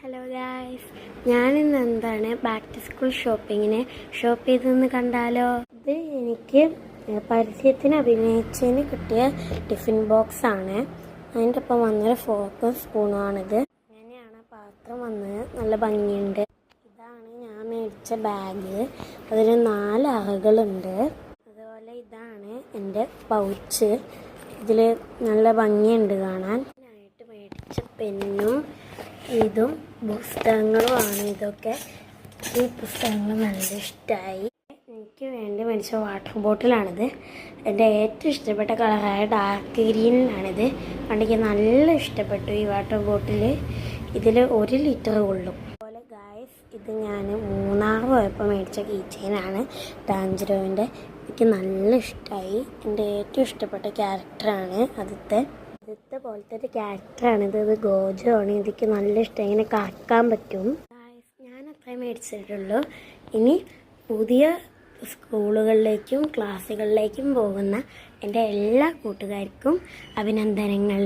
Hello guys, ഞാനിന്ന് എന്താണ് back to school ഷോപ്പിങ്ങിന് ഷോപ്പ് ചെയ്തെന്ന് കണ്ടാലോ. ഇത് എനിക്ക് പരസ്യത്തിന് അഭിനയിച്ചതിന് കിട്ടിയ ടിഫിൻ ബോക്സ് ആണ്. അതിൻ്റെ ഒപ്പം വന്നൊരു ഫോർക്കും സ്പൂണാണിത്. അങ്ങനെയാണ് പാത്രം വന്നത്, നല്ല ഭംഗിയുണ്ട്. ഇതാണ് ഞാൻ മേടിച്ച ബാഗ്, അതിൽ 4 അറകളുണ്ട്. അതുപോലെ ഇതാണ് എൻ്റെ പൗച്ച്, ഇതിൽ നല്ല ഭംഗിയുണ്ട് കാണാൻ. മേടിച്ച പെന്നും ഇതും പുസ്തകങ്ങളുമാണ്. ഇതൊക്കെ ഈ പുസ്തകങ്ങൾ നല്ല ഇഷ്ടമായി. എനിക്ക് വേണ്ടി മേടിച്ച വാട്ടർ ബോട്ടിലാണിത്. എൻ്റെ ഏറ്റവും ഇഷ്ടപ്പെട്ട കളറായ ഡാർക്ക് ഗ്രീനിലാണിത്. എനിക്ക് നല്ല ഇഷ്ടപ്പെട്ടു ഈ വാട്ടർ ബോട്ടിൽ. ഇതിൽ 1 ലിറ്റർ കൊള്ളും. അതുപോലെ ഗായ്സ്, ഇത് ഞാൻ മൂന്നാർ പോയപ്പോൾ മേടിച്ച കീ ചെയിനാണ് ടാഞ്ചറോവിൻ്റെ. എനിക്ക് നല്ല ഇഷ്ടമായി. എൻ്റെ ഏറ്റവും ഇഷ്ടപ്പെട്ട ക്യാരക്ടറാണ് ആദ്യത്തെ പോലത്തെ ഒരു ക്യാരക്ടറാണിത്. ഇത് ഗോജോ ആണ്. ഇതൊക്കെ നല്ല ഇഷ്ടം, ഇങ്ങനെ കറക്കാൻ പറ്റും. ഞാൻ അത്രയും മേടിച്ചിട്ടുള്ളൂ. ഇനി പുതിയ സ്കൂളുകളിലേക്കും ക്ലാസ്സുകളിലേക്കും പോകുന്ന എൻ്റെ എല്ലാ കൂട്ടുകാർക്കും അഭിനന്ദനങ്ങൾ.